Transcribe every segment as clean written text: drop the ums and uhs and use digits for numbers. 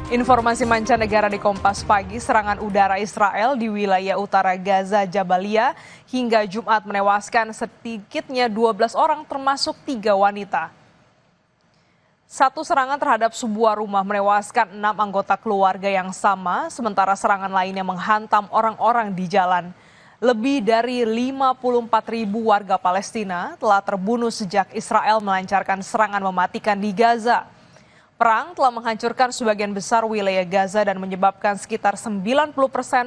Informasi mancanegara di Kompas Pagi, serangan udara Israel di wilayah utara Gaza Jabalia hingga Jumat menewaskan sedikitnya 12 orang termasuk 3 wanita. Satu serangan terhadap sebuah rumah menewaskan 6 anggota keluarga yang sama, sementara serangan lainnya menghantam orang-orang di jalan. Lebih dari 54.000 warga Palestina telah terbunuh sejak Israel melancarkan serangan mematikan di Gaza. Perang telah menghancurkan sebagian besar wilayah Gaza dan menyebabkan sekitar 90%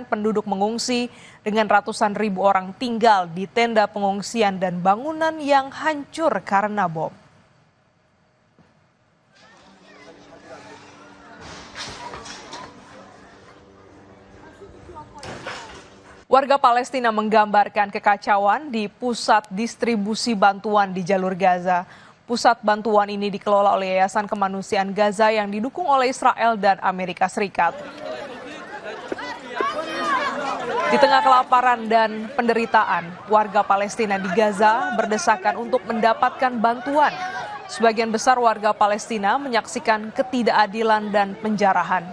penduduk mengungsi dengan ratusan ribu orang tinggal di tenda pengungsian dan bangunan yang hancur karena bom. Warga Palestina menggambarkan kekacauan di pusat distribusi bantuan di jalur Gaza. Pusat bantuan ini dikelola oleh Yayasan Kemanusiaan Gaza yang didukung oleh Israel dan Amerika Serikat. Di tengah kelaparan dan penderitaan, warga Palestina di Gaza berdesakan untuk mendapatkan bantuan. Sebagian besar warga Palestina menyaksikan ketidakadilan dan penjarahan.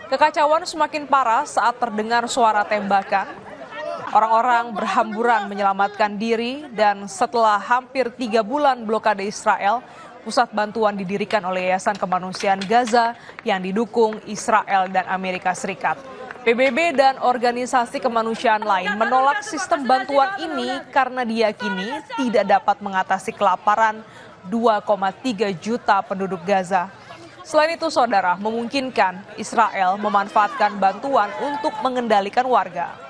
Kekacauan semakin parah saat terdengar suara tembakan. Orang-orang berhamburan menyelamatkan diri dan setelah hampir 3 bulan blokade Israel, pusat bantuan didirikan oleh Yayasan Kemanusiaan Gaza yang didukung Israel dan Amerika Serikat. PBB dan organisasi kemanusiaan lain menolak sistem bantuan ini karena diyakini tidak dapat mengatasi kelaparan 2,3 juta penduduk Gaza. Selain itu, saudara, memungkinkan Israel memanfaatkan bantuan untuk mengendalikan warga.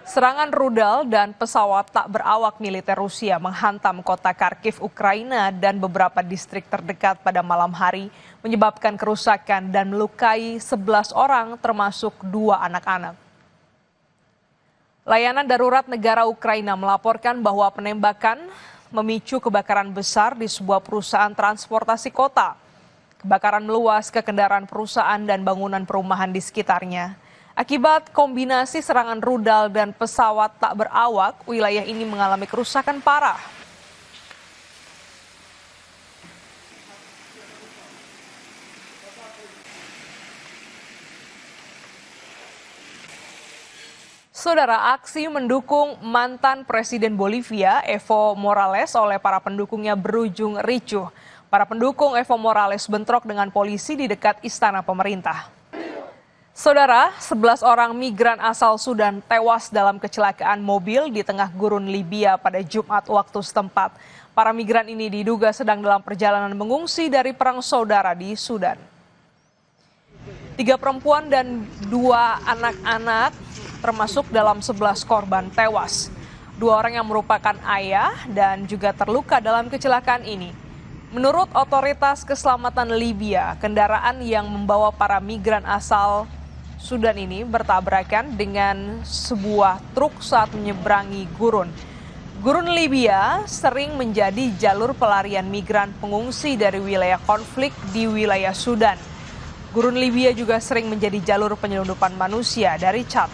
Serangan rudal dan pesawat tak berawak militer Rusia menghantam kota Kharkiv, Ukraina dan beberapa distrik terdekat pada malam hari, menyebabkan kerusakan dan melukai 11 orang termasuk 2 anak-anak. Layanan darurat negara Ukraina melaporkan bahwa penembakan memicu kebakaran besar di sebuah perusahaan transportasi kota. Kebakaran meluas ke kendaraan perusahaan dan bangunan perumahan di sekitarnya. Akibat kombinasi serangan rudal dan pesawat tak berawak, wilayah ini mengalami kerusakan parah. Saudara, aksi mendukung mantan Presiden Bolivia, Evo Morales oleh para pendukungnya berujung ricuh. Para pendukung Evo Morales bentrok dengan polisi di dekat istana pemerintah. Saudara, 11 orang migran asal Sudan tewas dalam kecelakaan mobil di tengah gurun Libya pada Jumat waktu setempat. Para migran ini diduga sedang dalam perjalanan mengungsi dari perang saudara di Sudan. 3 perempuan dan 2 anak-anak termasuk dalam 11 korban tewas. 2 orang yang merupakan ayah dan juga terluka dalam kecelakaan ini. Menurut otoritas keselamatan Libya, kendaraan yang membawa para migran asal Sudan ini bertabrakan dengan sebuah truk saat menyeberangi gurun. Gurun Libya sering menjadi jalur pelarian migran pengungsi dari wilayah konflik di wilayah Sudan. Gurun Libya juga sering menjadi jalur penyelundupan manusia dari Chad.